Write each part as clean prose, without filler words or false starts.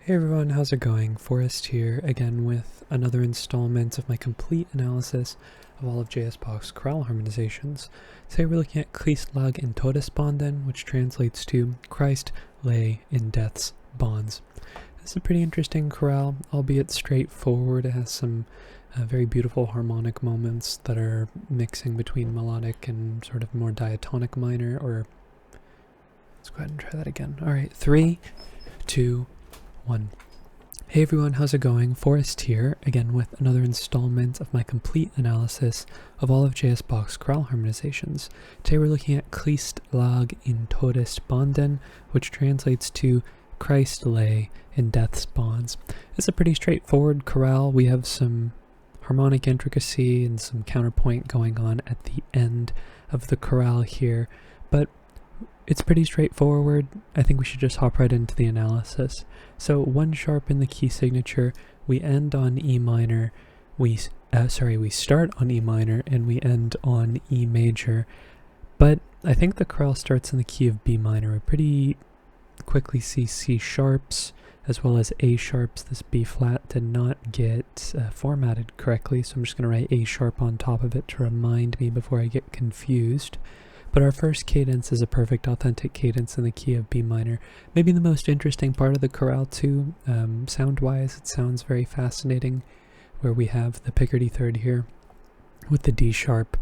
Hey everyone, how's it going? Forrest here, again with another installment of my complete analysis of all of J.S. Bach's chorale harmonizations. Today we're looking at Christ lag in Todesbanden, which translates to Christ lay in death's bonds. This is a pretty interesting chorale, albeit straightforward. It has some very beautiful harmonic moments that are mixing between melodic and sort of more diatonic minor, or let's go ahead and try that again. Alright, 3, 2, 1. Hey everyone, how's it going? Forrest here, again with another installment of my complete analysis of all of J.S. Bach's chorale harmonizations. Today we're looking at Christ lag in Todesbanden, which translates to Christ lay in death's bonds. It's a pretty straightforward chorale. We have some harmonic intricacy and some counterpoint going on at the end of the chorale here, but it's pretty straightforward. I think we should just hop right into the analysis. So 1 sharp in the key signature, we end on E minor, we start on E minor and we end on E major, but I think the chorale starts in the key of B minor. We pretty quickly see C sharps as well as A sharps. This B flat did not get formatted correctly, so I'm just going to write A sharp on top of it to remind me before I get confused. But our first cadence is a perfect authentic cadence in the key of B minor. Maybe the most interesting part of the chorale too, sound-wise, it sounds very fascinating, where we have the Picardy third here with the D sharp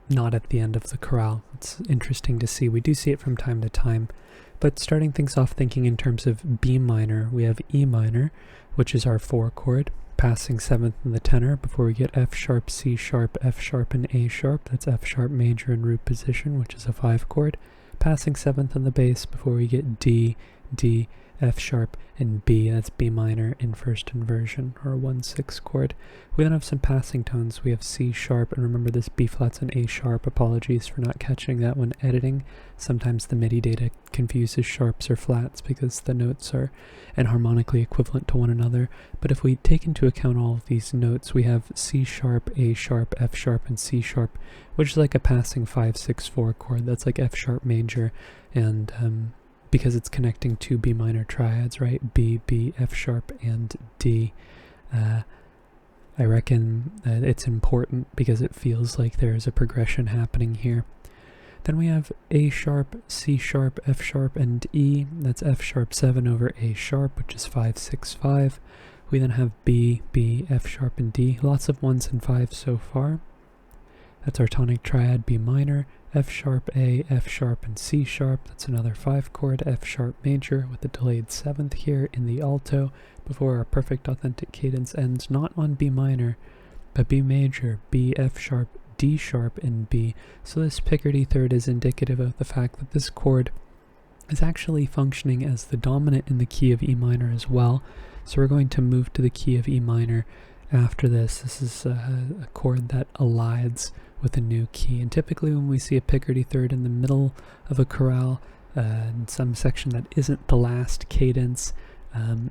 not at the end of the chorale. It's interesting to see. We do see it from time to time. But starting things off thinking in terms of B minor, we have E minor, which is our 4 chord, passing 7th in the tenor before we get F sharp, C sharp, F sharp, and A sharp. That's F sharp major in root position, which is a 5 chord. Passing 7th in the bass before we get D, D, F sharp, and B. That's B minor in first inversion, or a 1/6 chord. We then have some passing tones. We have C sharp, and remember this B flat's an A sharp. Apologies for not catching that when editing. Sometimes the MIDI data confuses sharps or flats because the notes are enharmonically equivalent to one another. But if we take into account all of these notes, we have C sharp, A sharp, F sharp, and C sharp, which is like a passing 5/6/4 chord. That's like F sharp major, and because it's connecting 2 B minor triads, right? B, B, F sharp, and D. I reckon that it's important because it feels like there's a progression happening here. Then we have A sharp, C sharp, F sharp, and E. That's F sharp 7 over A sharp, which is 5/6/5. We then have B, B, F sharp, and D. Lots of 1s and 5s so far. That's our tonic triad B minor, F sharp, A, F sharp, and C sharp. That's another 5 chord, F sharp major with a delayed 7th here in the alto before our perfect authentic cadence ends not on B minor, but B major, B, F sharp, D sharp, and B. So this Picardy third is indicative of the fact that this chord is actually functioning as the dominant in the key of E minor as well. So we're going to move to the key of E minor after this. This is a chord that elides with a new key, and typically when we see a Picardy third in the middle of a chorale, in some section that isn't the last cadence,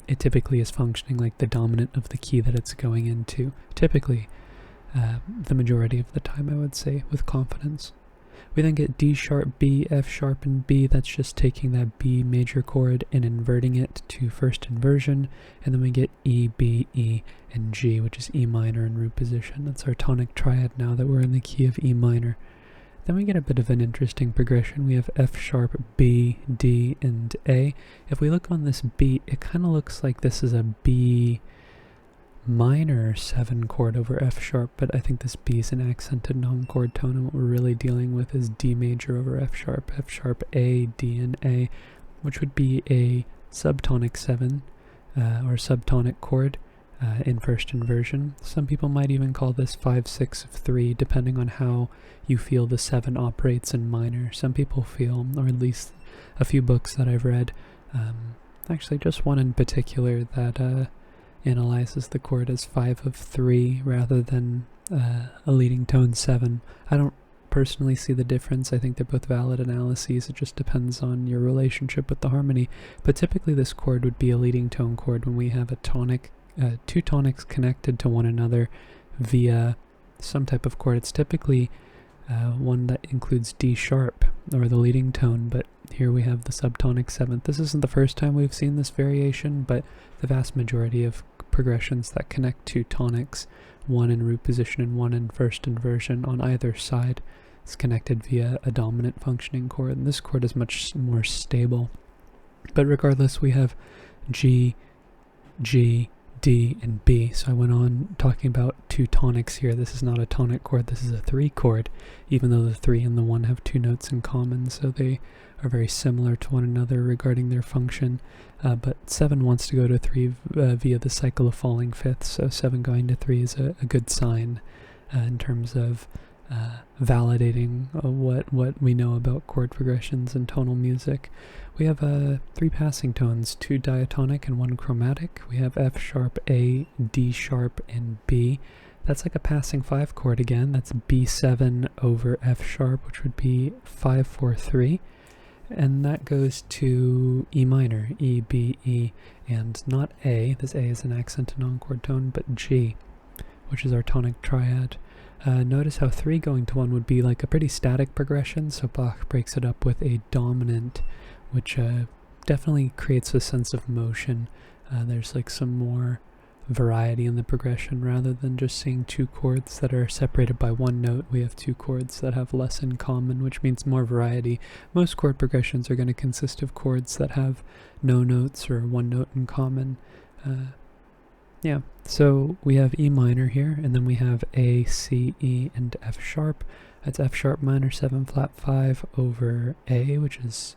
it typically is functioning like the dominant of the key that it's going into. Typically, the majority of the time, I would say, with confidence. We then get D sharp, B, F sharp, and B. That's just taking that B major chord and inverting it to first inversion. And then we get E, B, E, and G, which is E minor in root position. That's our tonic triad now that we're in the key of E minor. Then we get a bit of an interesting progression. We have F sharp, B, D, and A. If we look on this beat, it kind of looks like this is a B minor 7 chord over F sharp, but I think this B is an accented non-chord tone, and what we're really dealing with is D major over F sharp, A, D, and A, which would be a subtonic 7 or subtonic chord in first inversion. Some people might even call this 5/6/3, depending on how you feel the 7 operates in minor. Some people feel, or at least a few books that I've read, actually just one in particular that analyzes the chord as 5/3 rather than a leading tone 7. I don't personally see the difference. I think they're both valid analyses. It just depends on your relationship with the harmony. But typically this chord would be a leading tone chord when we have a tonic, 2 tonics connected to one another via some type of chord. It's typically one that includes D sharp, or the leading tone, but here we have the subtonic 7th. This isn't the first time we've seen this variation, but the vast majority of progressions that connect to tonics, one in root position and one in first inversion on either side, is connected via a dominant functioning chord, and this chord is much more stable. But regardless, we have G, G, D, and B. So I went on talking about two tonics here. This is not a tonic chord, this is a 3 chord, even though the 3 and the 1 have 2 notes in common, so they are very similar to one another regarding their function. But 7 wants to go to 3 via the cycle of falling fifths, so 7 going to 3 is a good sign in terms of validating what we know about chord progressions and tonal music. We have 3 passing tones, 2 diatonic and 1 chromatic. We have F sharp, A, D sharp, and B. That's like a passing 5 chord again. That's B7 over F sharp, which would be 5-4-3. And that goes to E minor, E, B, E, and not A. This A is an accented non-chord tone, but G, which is our tonic triad. Notice how 3 going to 1 would be like a pretty static progression, so Bach breaks it up with a dominant, which definitely creates a sense of motion. There's like some more variety in the progression rather than just seeing 2 chords that are separated by 1 note. We have 2 chords that have less in common, which means more variety. Most chord progressions are going to consist of chords that have no notes or 1 note in common. Yeah, so we have E minor here, and then we have A, C, E, and F sharp. That's F sharp minor 7 flat 5 over A, which is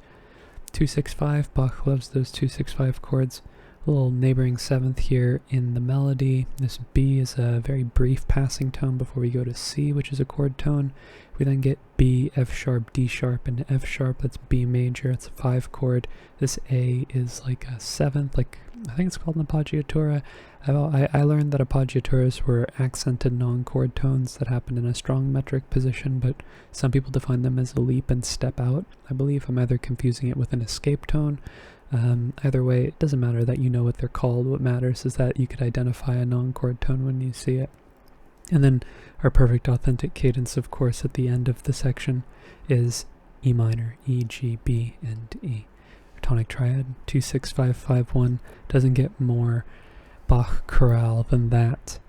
2-6-5. Bach loves those 2-6-5 chords. A little neighboring 7th here in the melody. This B is a very brief passing tone before we go to C, which is a chord tone. We then get B, F sharp, D sharp, and F sharp. That's B major. It's a 5 chord. This A is like a 7th, like I think it's called an appoggiatura. I learned that appoggiaturas were accented non-chord tones that happened in a strong metric position, but some people define them as a leap and step out. I believe I'm either confusing it with an escape tone. Either way, it doesn't matter that you know what they're called. What matters is that you could identify a non-chord tone when you see it. And then our perfect authentic cadence, of course, at the end of the section is E minor, E, G, B, and E. Tonic triad, 2-6-5-5-1. Doesn't get more Bach chorale than that.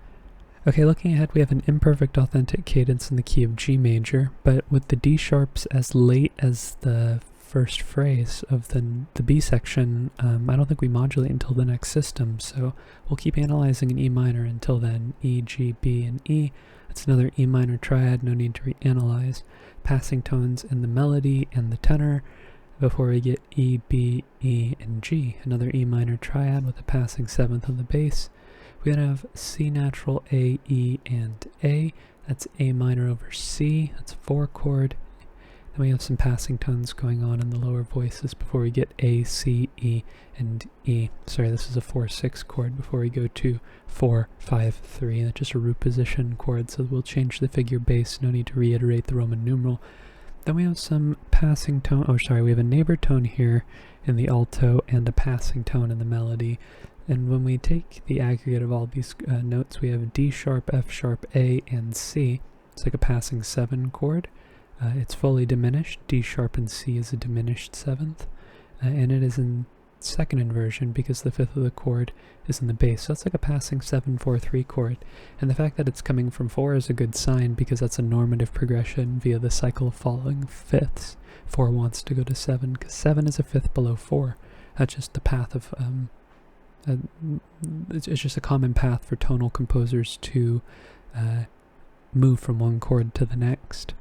Okay, looking ahead, we have an imperfect authentic cadence in the key of G major, but with the D sharps as late as the first phrase of the B section, I don't think we modulate until the next system, so we'll keep analyzing in E minor until then. E, G, B, and E. That's another E minor triad, no need to reanalyze. Passing tones in the melody and the tenor before we get E, B, E, and G. Another E minor triad with a passing 7th on the bass. We then have C natural, A, E, and A. That's A minor over C. That's a 4 chord. Then we have some passing tones going on in the lower voices before we get A, C, E, and E. Sorry, this is a 4-6 chord before we go to 4-5-3. That's just a root position chord, so we'll change the figure bass. No need to reiterate the Roman numeral. Then we have some passing tone, we have a neighbor tone here in the alto and a passing tone in the melody. And when we take the aggregate of all these notes, we have D sharp, F sharp, A, and C. It's like a passing 7 chord. It's fully diminished. D sharp and C is a diminished 7th. And it is in second inversion because the 5th of the chord is in the bass. So that's like a passing 7-4-3 chord. And the fact that it's coming from 4 is a good sign because that's a normative progression via the cycle of falling fifths. 4 wants to go to 7 because 7 is a 5th below 4. That's just the path of, it's just a common path for tonal composers to move from one chord to the next.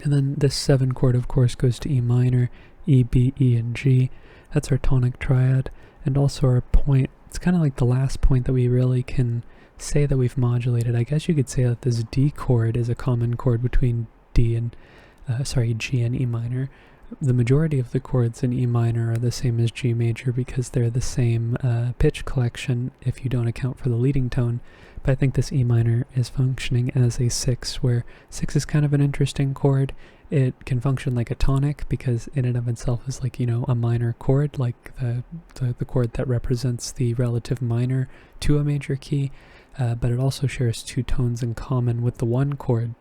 And then this 7 chord, of course, goes to E minor, E, B, E, and G. That's our tonic triad, and also our point. It's kind of like the last point that we really can say that we've modulated. I guess you could say that this D chord is a common chord between G and E minor. The majority of the chords in E minor are the same as G major because they're the same pitch collection if you don't account for the leading tone. But I think this E minor is functioning as a 6, where 6 is kind of an interesting chord. It can function like a tonic because in and of itself is like, a minor chord, like the chord that represents the relative minor to a major key, but it also shares 2 tones in common with the 1 chord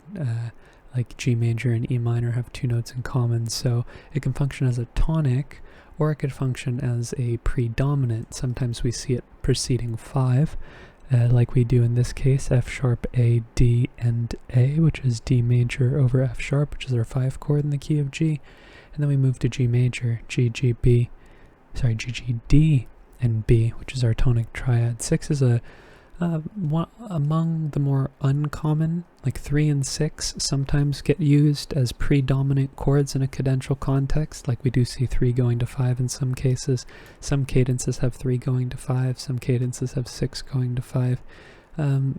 like G major and E minor have two notes in common, so it can function as a tonic, or it could function as a predominant. Sometimes we see it preceding 5, like we do in this case, F sharp, A, D, and A, which is D major over F sharp, which is our 5 chord in the key of G. And then we move to G major, G, G, B, sorry, G, G, D, and B, which is our tonic triad. 6 is one among the more uncommon, like 3 and 6 sometimes get used as predominant chords in a cadential context, like we do see 3 going to 5 in some cases. Some cadences have 3 going to 5, some cadences have 6 going to 5.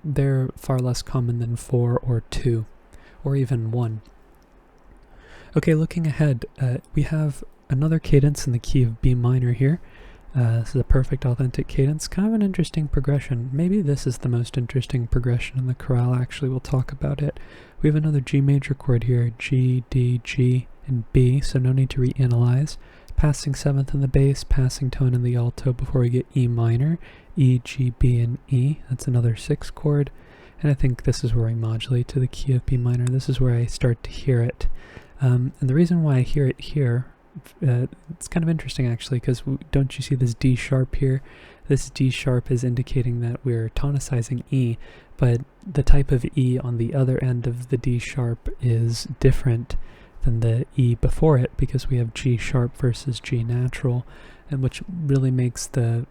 They're far less common than 4 or 2, or even 1. Okay, looking ahead, we have another cadence in the key of B minor here. This is a perfect authentic cadence, kind of an interesting progression. Maybe this is the most interesting progression in the chorale, actually. We'll talk about it. We have another G major chord here, G, D, G, and B, so no need to reanalyze. Passing 7th in the bass, passing tone in the alto before we get E minor, E, G, B, and E. That's another 6 chord, and I think this is where I modulate to the key of B minor. This is where I start to hear it. And the reason why I hear it here, it's kind of interesting actually, because don't you see this D sharp here? This D sharp is indicating that we're tonicizing E, but the type of E on the other end of the D sharp is different than the E before it, because we have G sharp versus G natural, and which really makes the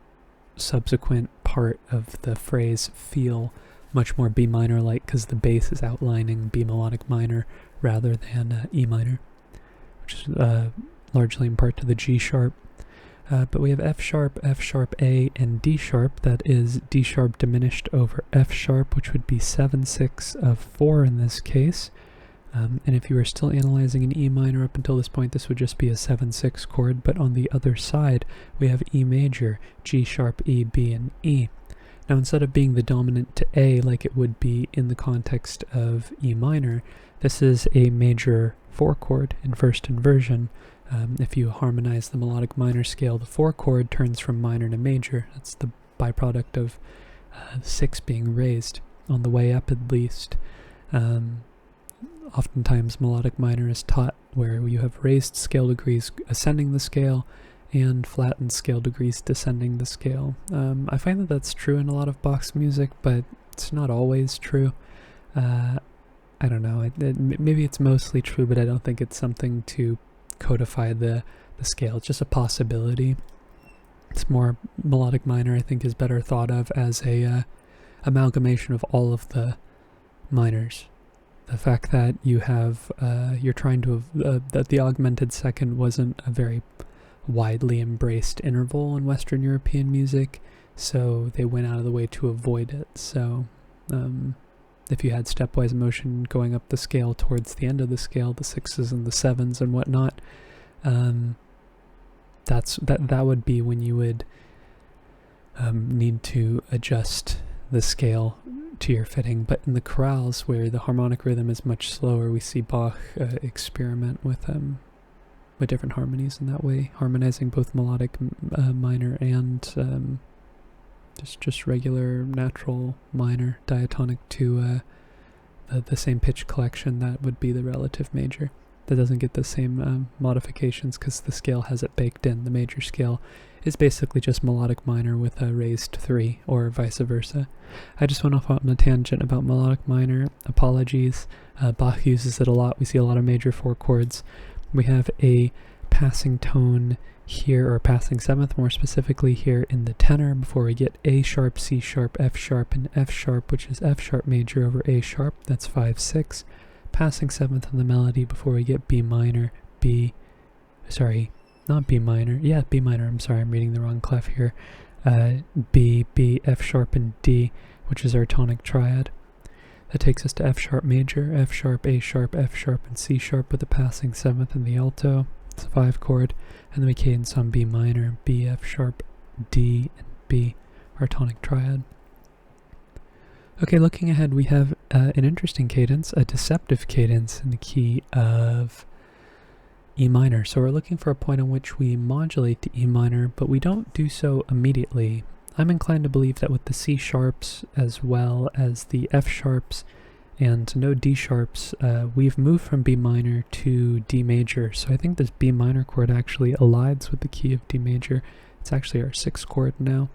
subsequent part of the phrase feel much more B minor like, because the bass is outlining B melodic minor rather than E minor, which is largely in part to the G sharp. But we have F sharp, A, and D sharp. That is D sharp diminished over F sharp, which would be 7/6 of 4 in this case. And if you were still analyzing an E minor up until this point, this would just be a 7/6 chord. But on the other side, we have E major, G sharp, E, B, and E. Now, instead of being the dominant to A like it would be in the context of E minor, this is a major 4 chord in first inversion. If you harmonize the melodic minor scale, the 4 chord turns from minor to major. That's the byproduct of 6 being raised, on the way up at least. Oftentimes melodic minor is taught where you have raised scale degrees ascending the scale and flattened scale degrees descending the scale. I find that that's true in a lot of Bach's music, but it's not always true. I don't know, maybe it's mostly true, but I don't think it's something to codify the scale. It's just a possibility. It's more melodic minor, I think, is better thought of as a amalgamation of all of the minors. The fact that you have, you're trying to, that the augmented second wasn't a very widely embraced interval in Western European music, so they went out of the way to avoid it. So if you had stepwise motion going up the scale towards the end of the scale, the 6s and the 7s and whatnot, that would be when you would need to adjust the scale to your fitting. But in the chorales, where the harmonic rhythm is much slower, we see Bach experiment with different harmonies in that way, harmonizing both melodic minor and just regular natural minor diatonic to the same pitch collection that would be the relative major. That doesn't get the same modifications because the scale has it baked in. The major scale is basically just melodic minor with a raised 3, or vice versa. I just went off on a tangent about melodic minor. Apologies. Bach uses it a lot. We see a lot of major 4 chords. We have a passing tone here, or passing 7th more specifically here in the tenor, before we get A sharp, C sharp, F sharp, and F sharp, which is F sharp major over A sharp. That's 5/6. Passing 7th in the melody before we get B minor, not B minor, yeah, B minor, I'm sorry, I'm reading the wrong clef here, B, F sharp, and D, which is our tonic triad. That takes us to F sharp major, F sharp, A sharp, F sharp, and C sharp with the passing 7th in the alto. It's a 5 chord, and then we cadence on B minor, B, F sharp, D, and B, our tonic triad. Okay, looking ahead, we have an interesting cadence, a deceptive cadence in the key of E minor. So we're looking for a point on which we modulate to E minor, but we don't do so immediately. I'm inclined to believe that with the C sharps as well as the F sharps and no D sharps. We've moved from B minor to D major, so I think this B minor chord actually aligns with the key of D major. It's actually our 6th chord now.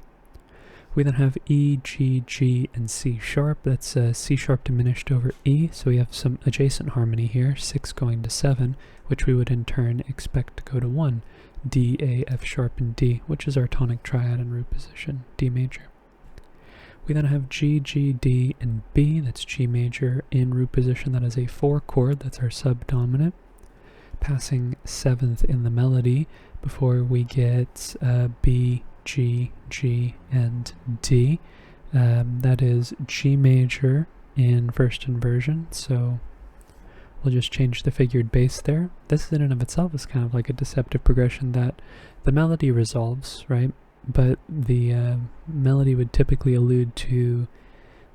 We then have E, G, G, and C sharp. That's C sharp diminished over E, so we have some adjacent harmony here, 6 going to 7, which we would in turn expect to go to 1. D, A, F sharp, and D, which is our tonic triad in root position, D major. We then have G, G, D, and B, that's G major in root position. That is a 4 chord, that's our subdominant, passing 7th in the melody before we get B, G, G, and D. That is G major in first inversion, so we'll just change the figured bass there. This in and of itself is kind of like a deceptive progression that the melody resolves, right? But the melody would typically allude to,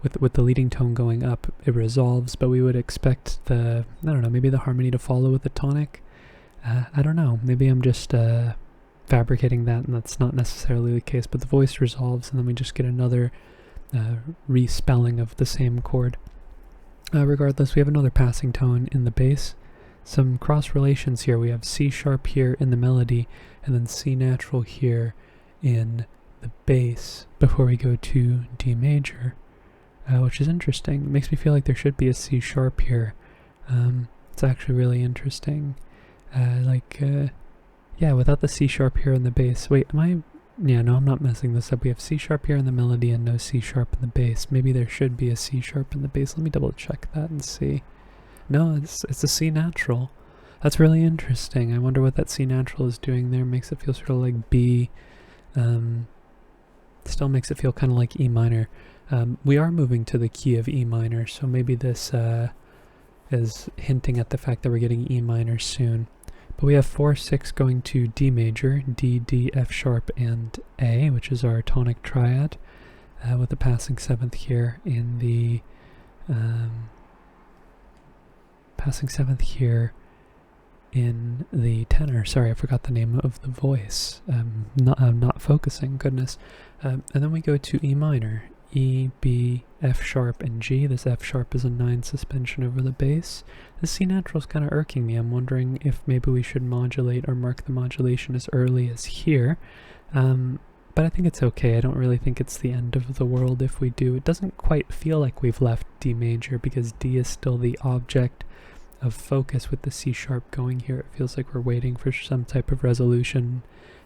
with the leading tone going up, it resolves, but we would expect the, I don't know, maybe the harmony to follow with the tonic. I don't know, maybe I'm just fabricating that, and that's not necessarily the case, but the voice resolves, and then we just get another respelling of the same chord. Regardless, we have another passing tone in the bass. Some cross relations here. We have C sharp here in the melody, and then C natural here in the bass before we go to D major, which is interesting. It makes me feel like there should be a C sharp here. It's actually really interesting. Yeah, without the C sharp here in the bass. Wait, yeah, no, I'm not messing this up. We have C sharp here in the melody and no C sharp in the bass. Maybe there should be a C sharp in the bass. Let me double check that and see. No, it's a C natural. That's really interesting. I wonder what that C natural is doing there. Makes it feel sort of like B. Still makes it feel kind of like E minor. We are moving to the key of E minor, so maybe this is hinting at the fact that we're getting E minor soon. But we have 4, 6 going to D major, D, D, F sharp, and A, which is our tonic triad, with the passing 7th here in the tenor. Sorry, I forgot the name of the voice. I'm not focusing, goodness. And then we go to E minor, E, B, F sharp, and G. This F sharp is a 9 suspension over the bass. The C natural is kind of irking me. I'm wondering if maybe we should modulate or mark the modulation as early as here. But I think it's okay. I don't really think it's the end of the world if we do. It doesn't quite feel like we've left D major because D is still the object of focus with the C sharp going here. It feels like we're waiting for some type of resolution,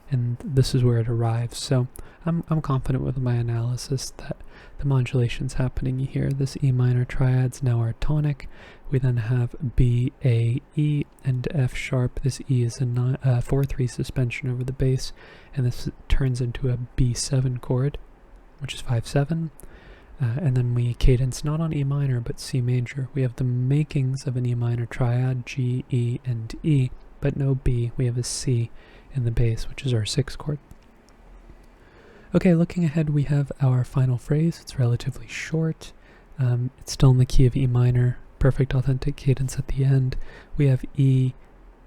and this is where it arrives. So I'm confident with my analysis that the modulation's happening here. This E minor triad's now our tonic. We then have B, A, E, and F sharp. This E is a 4-3 suspension over the bass, and this turns into a B7 chord, which is 5-7. And then we cadence not on E minor, but C major. We have the makings of an E minor triad, G, E, and E, but no B. We have a C in the bass, which is our 6th chord. Okay, looking ahead, we have our final phrase. It's relatively short. It's still in the key of E minor. Perfect authentic cadence at the end. We have E,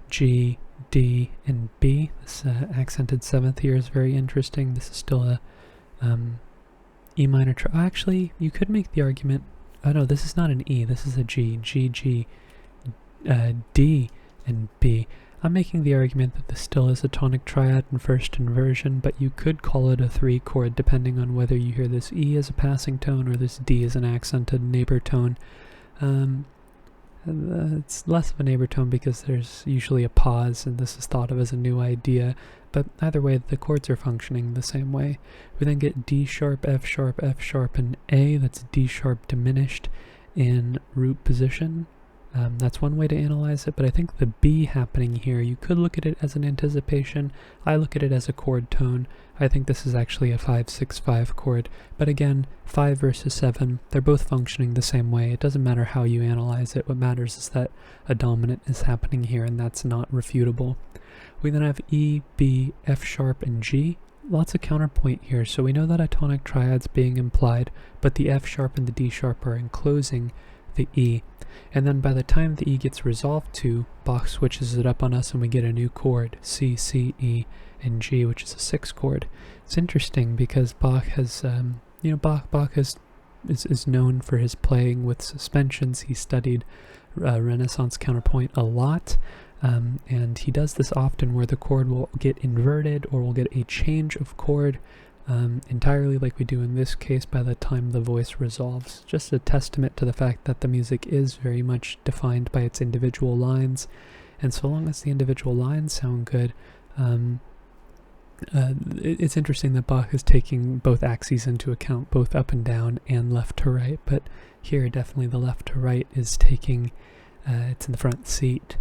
G, D, and B. This accented 7th here is very interesting. This is still a E minor actually, you could make the argument, oh no, this is not an E, this is a G, G, G, D, and B. I'm making the argument that this still is a tonic triad in first inversion, but you could call it a 3 chord depending on whether you hear this E as a passing tone or this D as an accented neighbor tone. It's less of a neighbor tone because there's usually a pause, and this is thought of as a new idea, but either way, the chords are functioning the same way. We then get D sharp, F sharp, F sharp, and A. That's D sharp diminished in root position. That's one way to analyze it, but I think the B happening here, you could look at it as an anticipation. I look at it as a chord tone. I think this is actually a 5-6-5 chord, but again, 5 versus 7, they're both functioning the same way. It doesn't matter how you analyze it. What matters is that a dominant is happening here, and that's not refutable. We then have E, B, F sharp, and G. Lots of counterpoint here, so we know that a tonic triad's being implied, but the F sharp and the D sharp are enclosing the E. And then by the time the E gets resolved to, Bach switches it up on us and we get a new chord, C, C, E, and G, which is a 6 chord. It's interesting because Bach has, Bach has is known for his playing with suspensions. He studied Renaissance counterpoint a lot, and he does this often where the chord will get inverted or we'll get a change of chord entirely like we do in this case by the time the voice resolves. Just a testament to the fact that the music is very much defined by its individual lines, and so long as the individual lines sound good, it's interesting that Bach is taking both axes into account, both up and down and left to right, but here definitely the left to right is taking, it's in the front seat.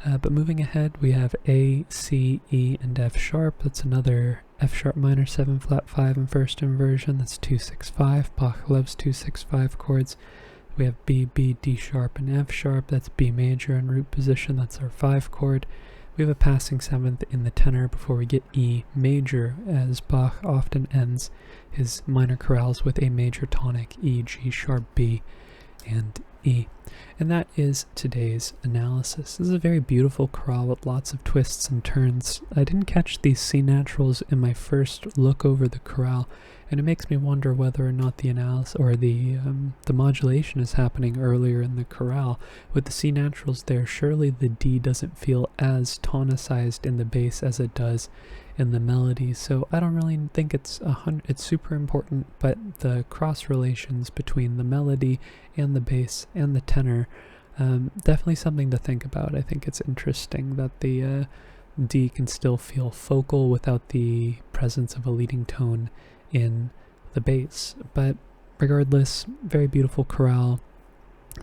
But moving ahead, we have A, C, E, and F sharp. That's another F sharp minor 7 flat 5 in first inversion. That's 2-6-5. Bach loves 2-6-5 chords. We have B, B, D sharp, and F sharp. That's B major in root position. That's our 5 chord. We have a passing 7th in the tenor before we get E major, as Bach often ends his minor chorales with a major tonic, E, G sharp, B, and E. And that is today's analysis. This is a very beautiful chorale with lots of twists and turns. I didn't catch these C naturals in my first look over the chorale, and it makes me wonder whether or not the analysis or the modulation is happening earlier in the chorale. With the C naturals there, surely the D doesn't feel as tonicized in the bass as it does in the melody, so I don't really think it's super important, but the cross relations between the melody and the bass and the tenor, definitely something to think about. I think it's interesting that the D can still feel focal without the presence of a leading tone in the bass. But regardless, very beautiful chorale.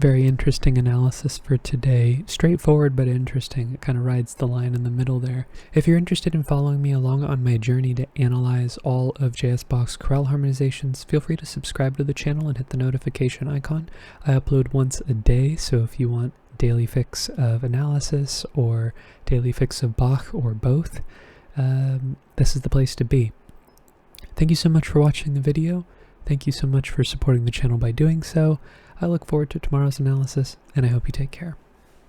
Very interesting analysis for today. Straightforward but interesting. It kind of rides the line in the middle there. If you're interested in following me along on my journey to analyze all of J.S. Bach's chorale harmonizations, feel free to subscribe to the channel and hit the notification icon. I upload once a day, so if you want daily fix of analysis or daily fix of Bach or both, this is the place to be. Thank you so much for watching the video. Thank you so much for supporting the channel by doing so. I look forward to tomorrow's analysis, and I hope you take care.